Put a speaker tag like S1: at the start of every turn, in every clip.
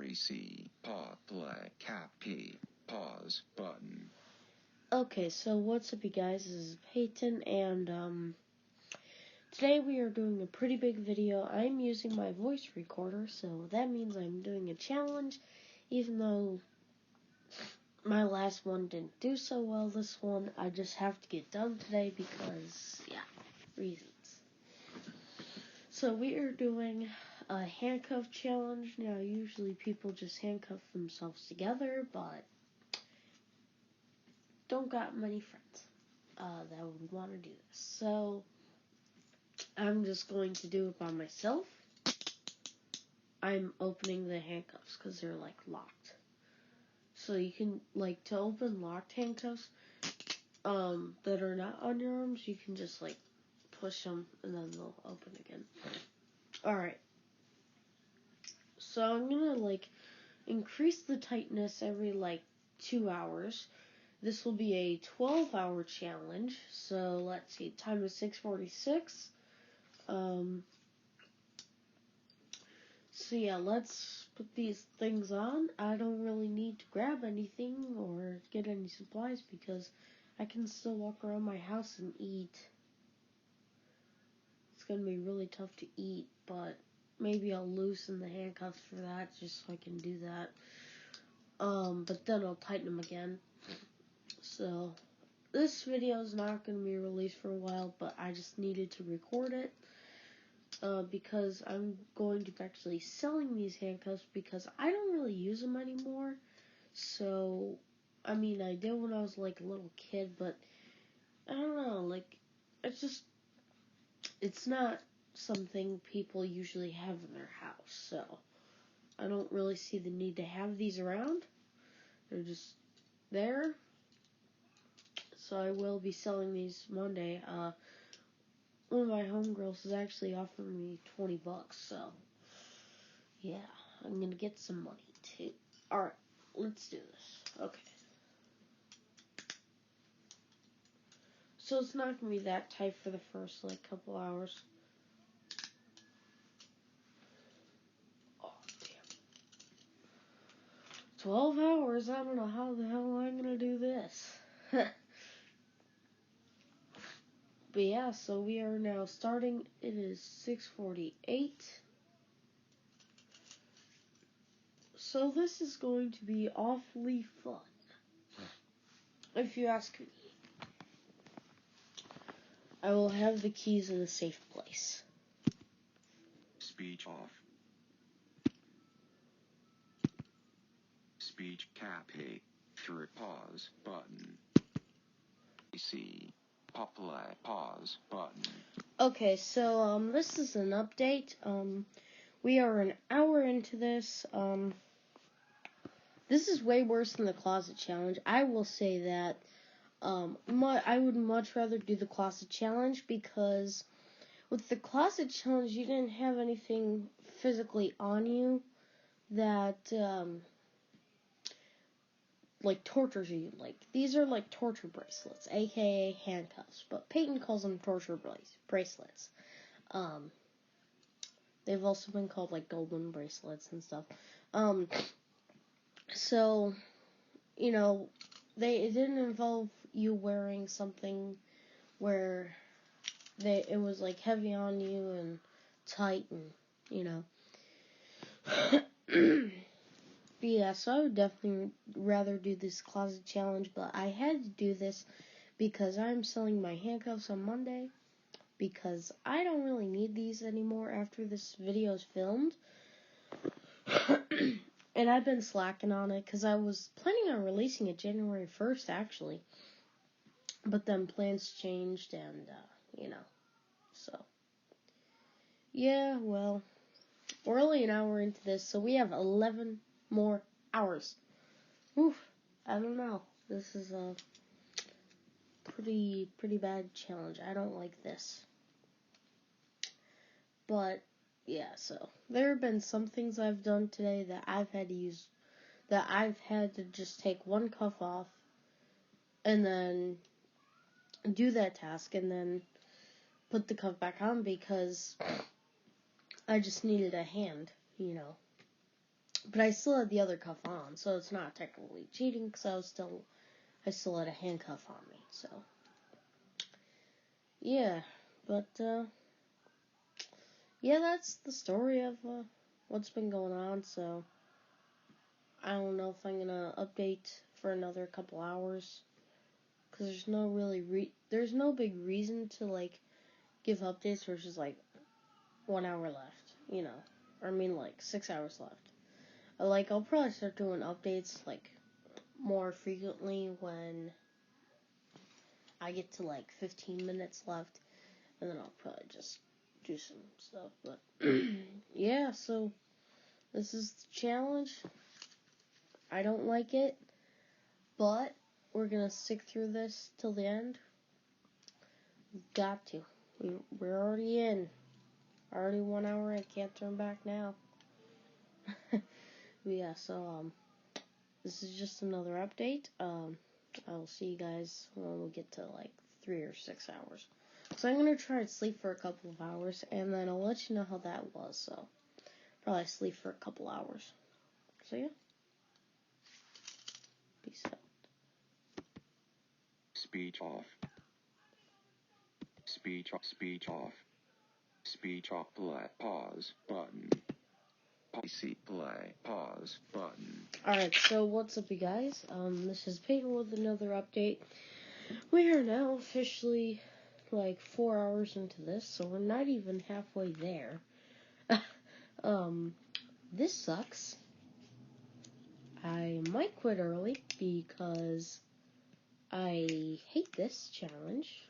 S1: REC, pause, play, cap, P, pause, button.
S2: Okay, so what's up, you guys? This is Peyton, and today we are doing a pretty big video. I'm using my voice recorder, so that means I'm doing a challenge, even though my last one didn't do so well. This one I just have to get done today because, yeah, reasons. So we are doing a handcuff challenge. Now, usually people just handcuff themselves together, but don't got many friends that would want to do this. So I'm just going to do it by myself. I'm opening the handcuffs because they're locked. So you can to open locked handcuffs that are not on your arms, you can just push them and then they'll open again. Alright. So I'm gonna increase the tightness every 2 hours. This will be a 12-hour challenge. So let's see, time is 6:46. So yeah, let's put these things on. I don't really need to grab anything or get any supplies because I can still walk around my house and eat. It's going to be really tough to eat, but maybe I'll loosen the handcuffs for that just so I can do that. But then I'll tighten them again. So this video is not going to be released for a while, but I just needed to record it. Because I'm going to be actually selling these handcuffs because I don't really use them anymore. So, I mean, I did when I was a little kid, but I don't know, it's not something people usually have in their house. So, I don't really see the need to have these around. They're just there. So I will be selling these Monday. One of my homegirls is actually offering me $20, so yeah, I'm gonna get some money too. Alright, let's do this. Okay. So it's not gonna be that tight for the first couple hours. Oh damn. 12 hours, I don't know how the hell I'm gonna do this. But yeah, so we are now starting. It is 6:48. So this is going to be awfully fun, if you ask me. I will have the keys in a safe place.
S1: Speech off. Speech cap, P, through pause, button. C, play, pause, button.
S2: Okay, so this is an update. We are an hour into this. This is way worse than the closet challenge. I will say that. I would much rather do the closet challenge because with the closet challenge, you didn't have anything physically on you that tortures you. These are torture bracelets, aka handcuffs, but Peyton calls them torture bracelets. They've also been called golden bracelets and stuff. So, it didn't involve you wearing something where it was heavy on you and tight and But yeah, so I would definitely rather do this closet challenge, but I had to do this because I'm selling my handcuffs on Monday because I don't really need these anymore after this video is filmed. And I've been slacking on it because I was planning on releasing it January 1st, actually. But then plans changed and, so. Yeah, well, we're only an hour into this, so we have 11 more hours. Oof, I don't know. This is a pretty bad challenge. I don't like this. But, yeah, so there have been some things I've done today that I've had to just take one cuff off and then do that task and then put the cuff back on because I just needed a hand, But I still had the other cuff on, so it's not technically cheating because I still had a handcuff on me. So yeah, but yeah, that's the story of what's been going on. So I don't know if I'm gonna update for another couple hours because there's no big reason to like give updates versus like 1 hour left, or I mean like 6 hours left. I'll probably start doing updates like more frequently when I get to like 15 minutes left, and then I'll probably just do some stuff. But yeah, so this is the challenge. I don't like it, but we're gonna stick through this till the end. We've got to. We're already in. Already 1 hour. I can't turn back now. But yeah, so this is just another update. I'll see you guys when we get to like 3 or 6 hours. So I'm gonna try to sleep for a couple of hours, and then I'll let you know how that was. So probably sleep for a couple hours. So yeah, peace out.
S1: Speech off. Speech off. Speech off. Speech off. Play. Pause. Button. PC play. Pause. Button.
S2: Alright, so what's up, you guys? This is Peyton with another update. We are now officially like 4 hours into this, so we're not even halfway there. This sucks. I might quit early because I hate this challenge.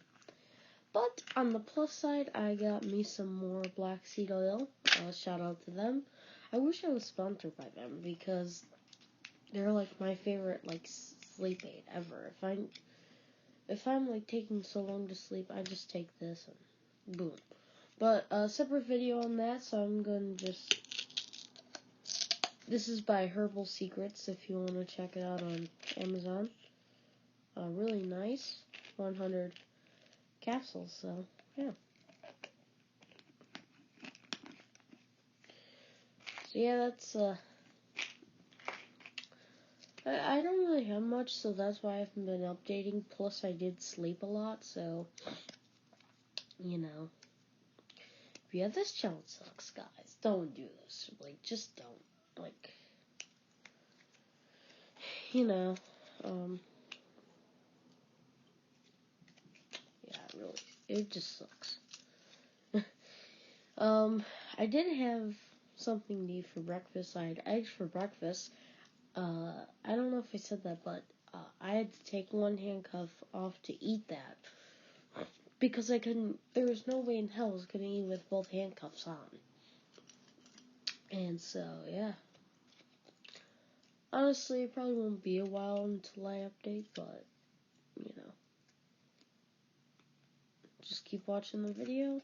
S2: But on the plus side, I got me some more black seed oil. Shout out to them. I wish I was sponsored by them because they're like my favorite like sleep aid ever. If I'm like taking so long to sleep, I just take this and boom. But a separate video on that, so I'm gonna just. This is by Herbal Secrets if you want to check it out on Amazon. Really nice, 100 capsules. So yeah. So yeah, that's I don't really have much, so that's why I haven't been updating. Plus, I did sleep a lot, so yeah, this challenge sucks, guys. Don't do this. Like, just don't. Like, yeah, really, it just sucks. I did have something to eat for breakfast. I had eggs for breakfast. I don't know if I said that, but I had to take one handcuff off to eat that. Because there was no way in hell I was going to eat with both handcuffs on. And so, yeah. Honestly, it probably won't be a while until I update, but, just keep watching the video.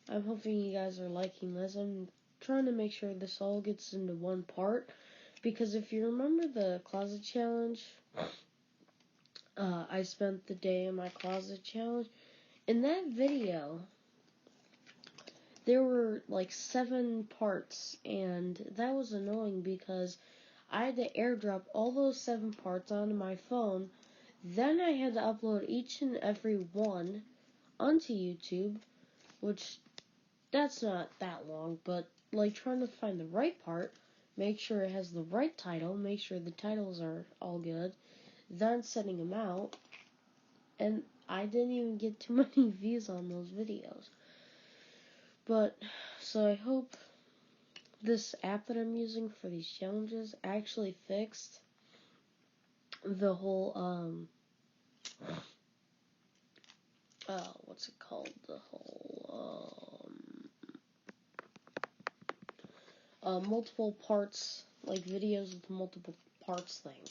S2: I'm hoping you guys are liking this. I'm trying to make sure this all gets into one part, because if you remember the closet challenge, I spent the day in my closet challenge. In that video, there were like 7 parts, and that was annoying because I had to airdrop all those 7 parts onto my phone. Then I had to upload each and every one onto YouTube, which that's not that long, but like trying to find the right part, make sure it has the right title, make sure the titles are all good, then sending them out, and I didn't even get too many views on those videos. But, so I hope this app that I'm using for these challenges actually fixed the whole, what's it called? The whole, multiple parts, like videos with multiple parts thing.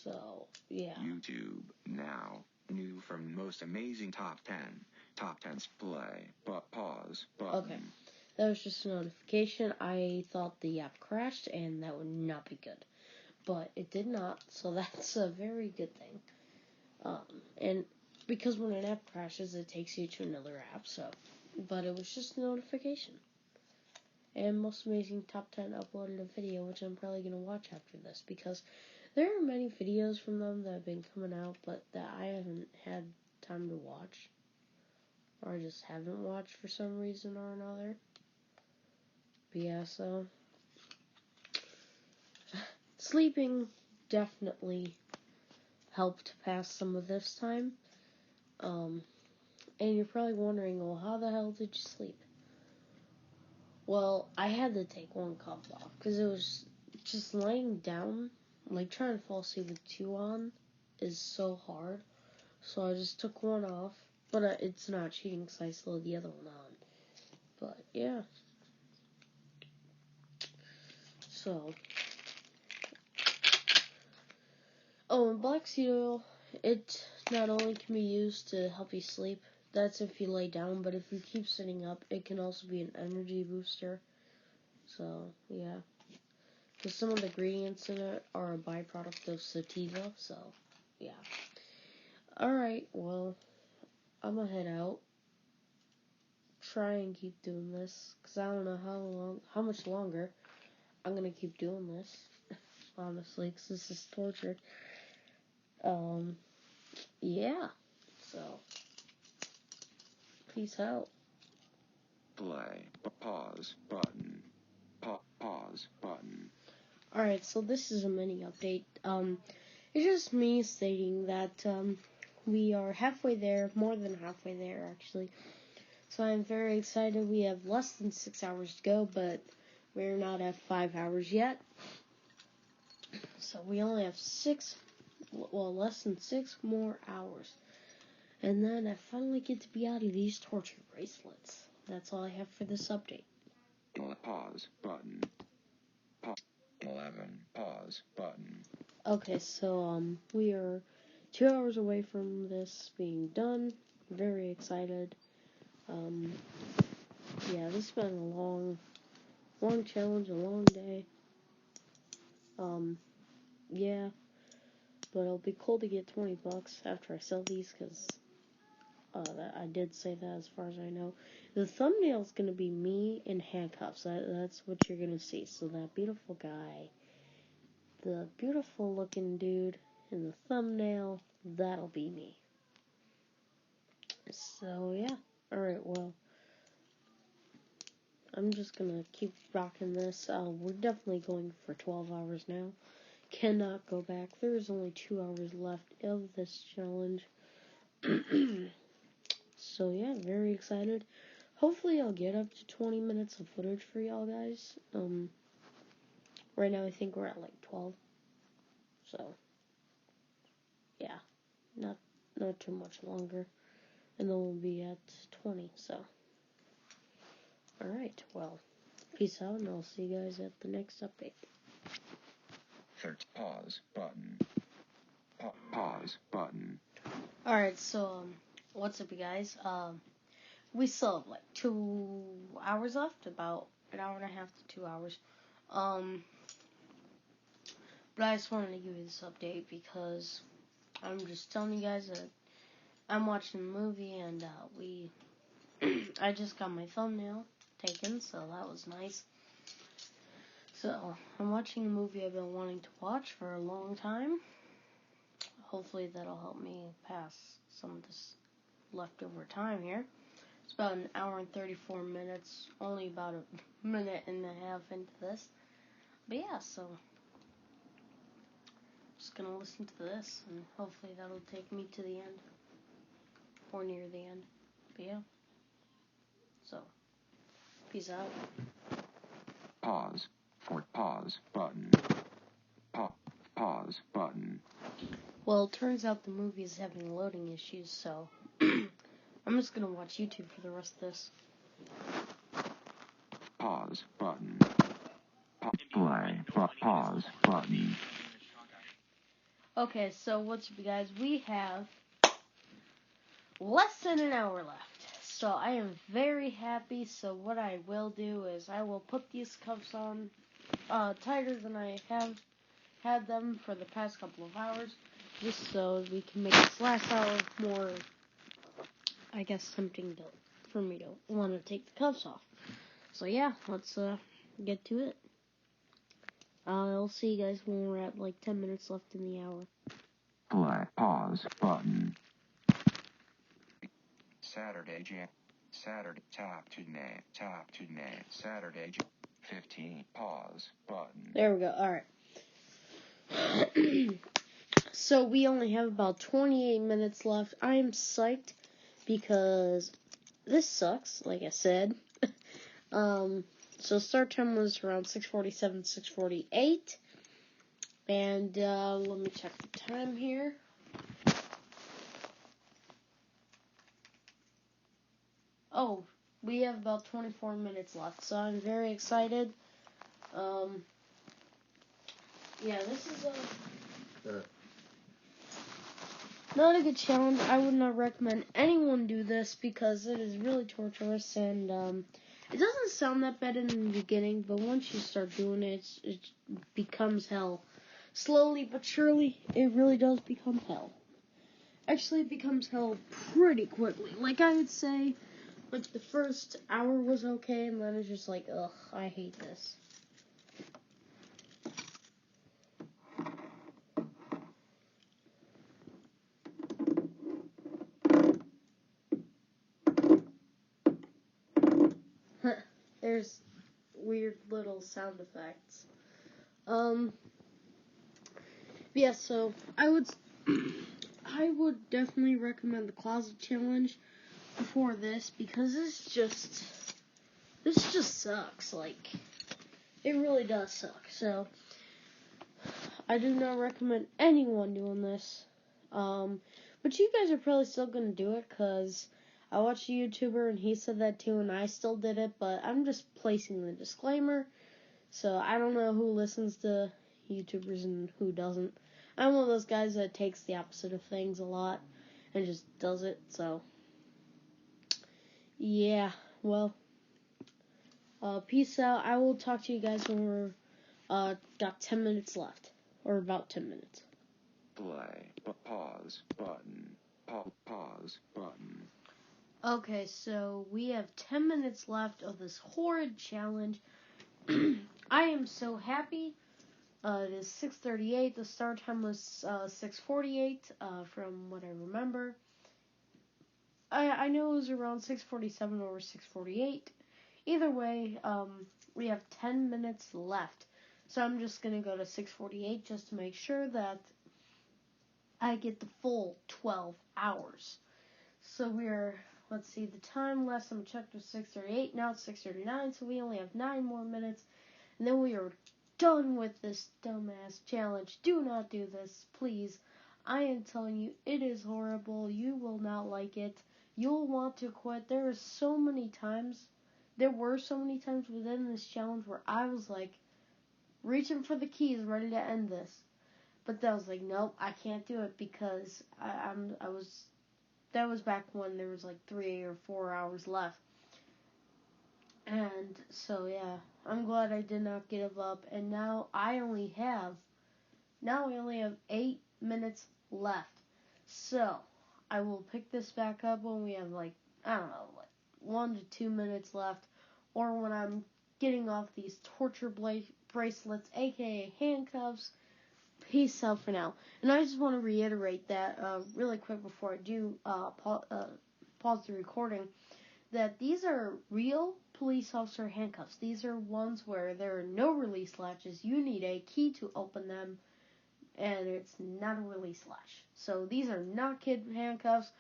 S2: So, yeah.
S1: YouTube now. New from most amazing top 10. Top 10's play. But pause. Button.
S2: Okay. That was just a notification. I thought the app crashed, and that would not be good. But it did not, so that's a very good thing. And because when an app crashes, it takes you to another app, so. But it was just a notification. and Most Amazing Top 10 uploaded a video, which I'm probably going to watch after this, because there are many videos from them that have been coming out, but that I haven't had time to watch, or I just haven't watched for some reason or another. But yeah, so sleeping definitely helped pass some of this time. And you're probably wondering, well, how the hell did you sleep? Well, I had to take one cuff off because it was just laying down, like trying to fall asleep with two on is so hard. So I just took one off, but it's not cheating because I still had the other one on. But yeah. So, and black seed oil, it not only can be used to help you sleep, that's if you lay down, but if you keep sitting up, it can also be an energy booster. So, yeah. Because some of the ingredients in it are a byproduct of sativa, so, yeah. Alright, well, I'm gonna head out. Try and keep doing this, because I don't know how much longer I'm gonna keep doing this, honestly, because this is torture. Yeah, so, peace out.
S1: Play. Pause button. Pause button.
S2: Alright, so this is a mini update. It's just me stating that, we are halfway there, more than halfway there, actually. So I'm very excited. We have less than 6 hours to go, but we're not at 5 hours yet. So we only have less than 6 more hours. And then I finally get to be out of these torture bracelets. That's all I have for this update.
S1: Pause button. 11. Pause button.
S2: Okay, so we are 2 hours away from this being done. Very excited. Yeah, this has been a long challenge, a long day. Yeah, but it'll be cool to get $20 after I sell these, because I did say that as far as I know. The thumbnail's gonna be me in handcuffs. That's what you're gonna see. So that beautiful guy, the beautiful looking dude in the thumbnail, that'll be me. So yeah, alright, well, I'm just gonna keep rocking this. We're definitely going for 12 hours now. Cannot go back. There's only 2 hours left of this challenge. So yeah, very excited. Hopefully I'll get up to 20 minutes of footage for y'all guys. Right now I think we're at like 12. So yeah, not too much longer. And then we'll be at 20, so. Alright, well, peace out, and I'll see you guys at the next update.
S1: Pause button. Pause button.
S2: Alright, so, what's up, you guys? We still have like 2 hours left, about an hour and a half to 2 hours. But I just wanted to give you this update because I'm just telling you guys that I'm watching a movie, and I just got my thumbnail taken, so that was nice. So, I'm watching a movie I've been wanting to watch for a long time. Hopefully that'll help me pass some of this leftover time here. It's about an hour and 34 minutes, only about a minute and a half into this. But yeah, so just gonna listen to this, and hopefully that'll take me to the end, or near the end. But yeah, so peace out.
S1: Pause for pause button. Pause button.
S2: Well, it turns out the movie is having loading issues, so I'm just gonna watch YouTube for the rest of this.
S1: Pause button. Play. Pause button.
S2: Okay, so what's up, you guys? We have less than an hour left, so I am very happy. So what I will do is I will put these cuffs on tighter than I have had them for the past couple of hours, just so we can make this last hour more, I guess, tempting for me to want to take the cuffs off. So yeah, let's get to it. I'll see you guys when we're at like 10 minutes left in the hour.
S1: Play. Pause. Button. Saturday. Tap to name. Saturday. 15. Pause. Button.
S2: There we go. Alright. So we only have about 28 minutes left. I am psyched because this sucks, like I said. So start time was around 6:47, 6:48. And let me check the time here. Oh, we have about 24 minutes left, so I'm very excited. Yeah, this is not a good challenge. I would not recommend anyone do this because it is really torturous, and it doesn't sound that bad in the beginning, but once you start doing it, it becomes hell. Slowly but surely, it really does become hell. Actually, it becomes hell pretty quickly. Like, I would say, like, the first hour was okay, and then it's just like, ugh, I hate this. There's weird little sound effects. Yeah, so I would definitely recommend the closet challenge before this because this just sucks. Like, it really does suck. So I do not recommend anyone doing this. But you guys are probably still gonna do it because I watched a YouTuber and he said that too, and I still did it. But I'm just placing the disclaimer. So I don't know who listens to YouTubers and who doesn't. I'm one of those guys that takes the opposite of things a lot and just does it. So yeah, well, peace out. I will talk to you guys when we're got 10 minutes left, or about 10 minutes.
S1: Play. Pause. Button. Pause. Button.
S2: Okay, so we have 10 minutes left of this horrid challenge. I am so happy. It is 6:38. The start time was 6:48. From what I remember, I know it was around 6:47 or 6:48. Either way, we have 10 minutes left. So I'm just gonna go to 6:48 just to make sure that I get the full 12 hours. So let's see, the time last time I checked was 6:38. Now it's 6:39. So we only have 9 more minutes, and then we are done with this dumbass challenge. Do not do this, please. I am telling you, it is horrible. You will not like it. You'll want to quit. There were so many times within this challenge where I was like reaching for the keys, ready to end this. But then I was like, nope, I can't do it because that was back when there was like 3 or 4 hours left. And so yeah, I'm glad I did not give up. And now we only have 8 minutes left. So I will pick this back up when we have like 1 to 2 minutes left, or when I'm getting off these torture bracelets, aka handcuffs. Peace out for now. And I just want to reiterate that really quick before I do pause the recording, that these are real police officer handcuffs. These are ones where there are no release latches. You need a key to open them, and it's not a release latch. So these are not kid handcuffs.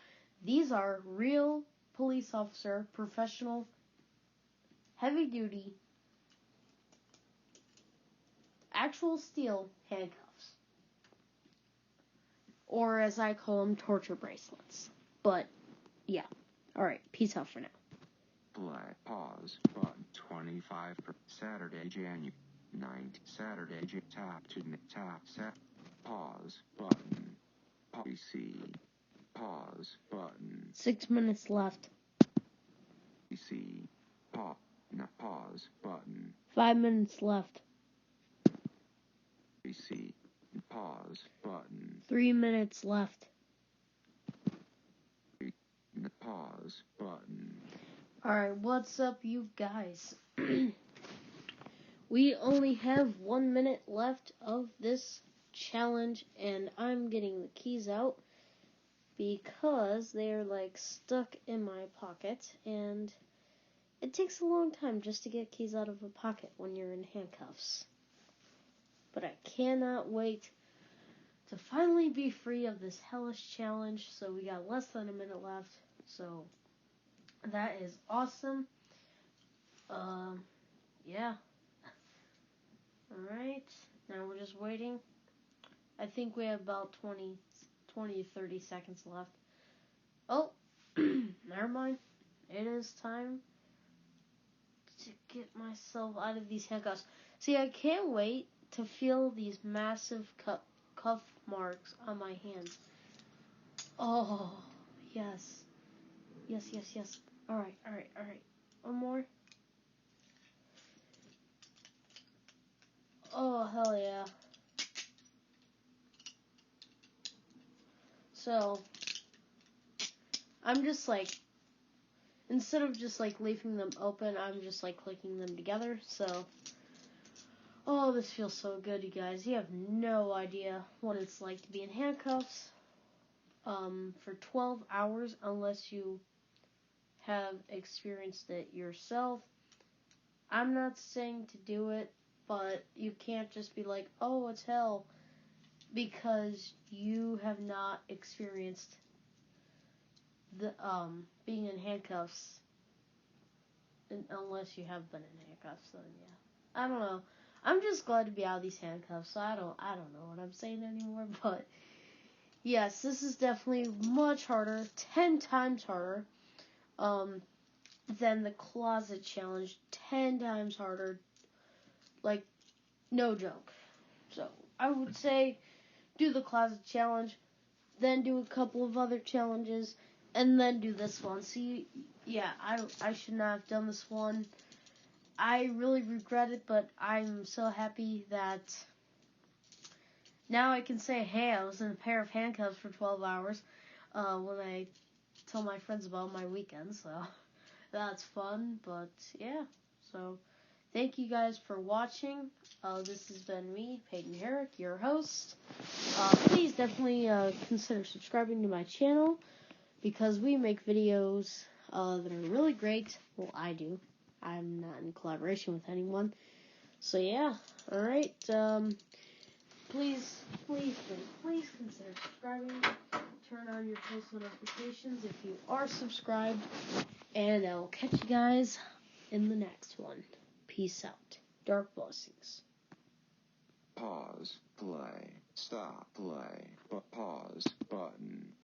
S2: These are real police officer, professional, heavy duty, actual steel handcuffs. Or as I call them, torture bracelets. But yeah. Alright, peace out for now.
S1: Play. Pause. Button. 25 for Saturday, January 9th. Saturday, tap to set. Pause. Button. PC. Pause. Button.
S2: 6 minutes left.
S1: PC. Pause. Button.
S2: 5 minutes left.
S1: PC. Pause. Button.
S2: 3 minutes left.
S1: Pause. Button.
S2: Alright, what's up, you guys? We only have 1 minute left of this challenge, and I'm getting the keys out because they're like stuck in my pocket, and it takes a long time just to get keys out of a pocket when you're in handcuffs. But I cannot wait to finally be free of this hellish challenge. So we got less than a minute left. So that is awesome. Yeah. Alright. Now we're just waiting. I think we have about 20 to 30 seconds left. Oh, never mind. It is time to get myself out of these handcuffs. See, I can't wait to feel these massive cuff marks on my hands. Oh, yes. Yes. Alright. One more. Oh, hell yeah. So, I'm just like, instead of just like leaving them open, I'm just like clicking them together. So, oh, this feels so good, you guys. You have no idea what it's like to be in handcuffs for 12 hours unless you have experienced it yourself. I'm not saying to do it, but you can't just be like, oh, it's hell, because you have not experienced the being in handcuffs unless you have been in handcuffs. So yeah, I don't know. I'm just glad to be out of these handcuffs. So I don't know what I'm saying anymore. But yes, this is definitely much harder, 10 times harder, than the closet challenge. 10 times harder. Like, no joke. So I would say do the closet challenge, then do a couple of other challenges, and then do this one. See, yeah, I should not have done this one. I really regret it, but I'm so happy that now I can say, hey, I was in a pair of handcuffs for 12 hours when I tell my friends about my weekend, so that's fun. But yeah, so thank you guys for watching. This has been me, Peyton Herrick, your host. Please definitely consider subscribing to my channel because we make videos that are really great. Well, I do. I'm not in collaboration with anyone. So yeah, alright. Please consider subscribing. Turn on your post notifications if you are subscribed. And I will catch you guys in the next one. Peace out. Dark blessings.
S1: Pause, play, stop, play, but pause, button.